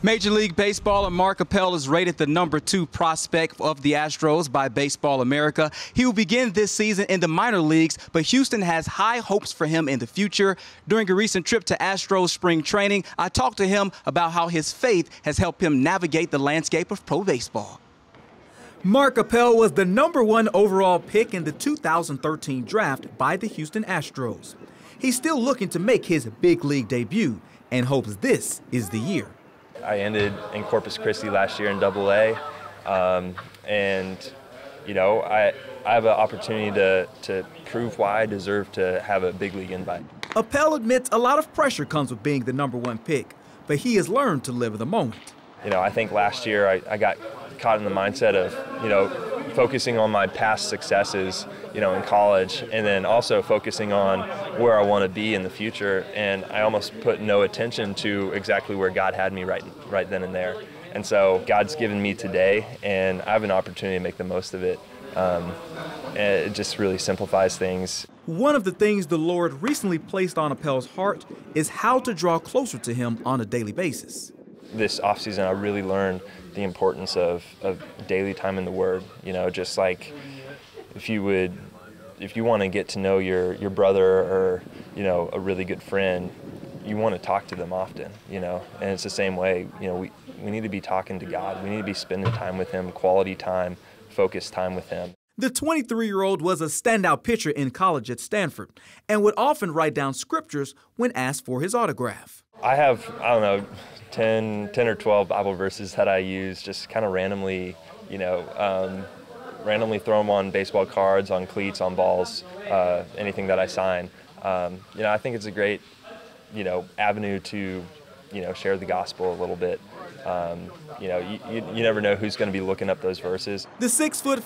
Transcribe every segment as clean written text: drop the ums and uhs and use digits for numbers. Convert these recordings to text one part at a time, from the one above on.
Major League Baseballer Mark Appel is rated the #2 prospect of the Astros by Baseball America. He will begin this season in the minor leagues, but Houston has high hopes for him in the future. During a recent trip to Astros spring training, I talked to him about how his faith has helped him navigate the landscape of pro baseball. Mark Appel was the #1 overall pick in the 2013 draft by the Houston Astros. He's still looking to make his big league debut and hopes this is the year. I ended in Corpus Christi last year in AA, and you know I have an opportunity to prove why I deserve to have a big league invite. Appel admits a lot of pressure comes with being the #1 pick, but he has learned to live in the moment. You know, I think last year I got caught in the mindset of, focusing on my past successes, in college, and then also focusing on where I want to be in the future. And I almost put no attention to exactly where God had me right then and there. And so God's given me today, and I have an opportunity to make the most of it. And it just really simplifies things. One of the things the Lord recently placed on Appel's heart is how to draw closer to him on a daily basis. This offseason, I really learned the importance of daily time in the Word. Just like if you want to get to know your brother or a really good friend, you want to talk to them often. And it's the same way. We need to be talking to God. We need to be spending time with Him, quality time, focused time with Him. The 23-year-old was a standout pitcher in college at Stanford and would often write down scriptures when asked for his autograph. I have, 10 or 12 Bible verses that I use just kind of randomly, randomly throw them on baseball cards, on cleats, on balls, anything that I sign. I think it's a great, avenue to, share the gospel a little bit. You never know who's going to be looking up those verses. The 6'5",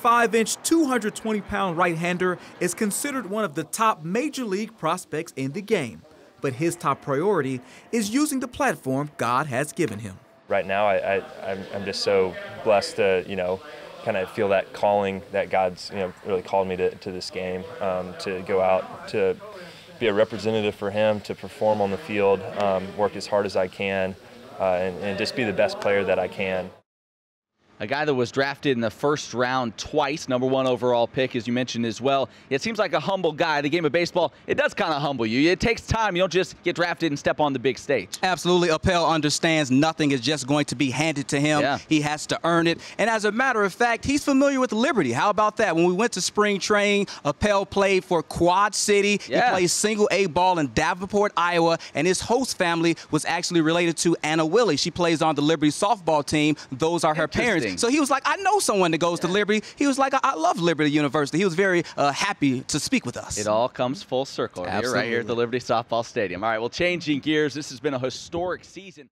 220-pound right-hander is considered one of the top major league prospects in the game. But his top priority is using the platform God has given him. Right now, I'm just so blessed to, kind of feel that calling that God's, really called me to this game, to go out, to be a representative for Him, to perform on the field, work as hard as I can, and just be the best player that I can. A guy that was drafted in the first round twice, #1 overall pick, as you mentioned as well. It seems like a humble guy. The game of baseball, it does kind of humble you. It takes time. You don't just get drafted and step on the big stage. Absolutely. Appel understands nothing is just going to be handed to him. Yeah. He has to earn it. And as a matter of fact, he's familiar with Liberty. How about that? When we went to spring training, Appel played for Quad City. Yeah. He plays single-A ball in Davenport, Iowa, and his host family was actually related to Anna Willie. She plays on the Liberty softball team. Those are her parents. So he was like, I know someone that goes to Liberty. He was like, I love Liberty University. He was very happy to speak with us. It all comes full circle. Right here at the Liberty Softball Stadium. All right, well, changing gears, this has been a historic season.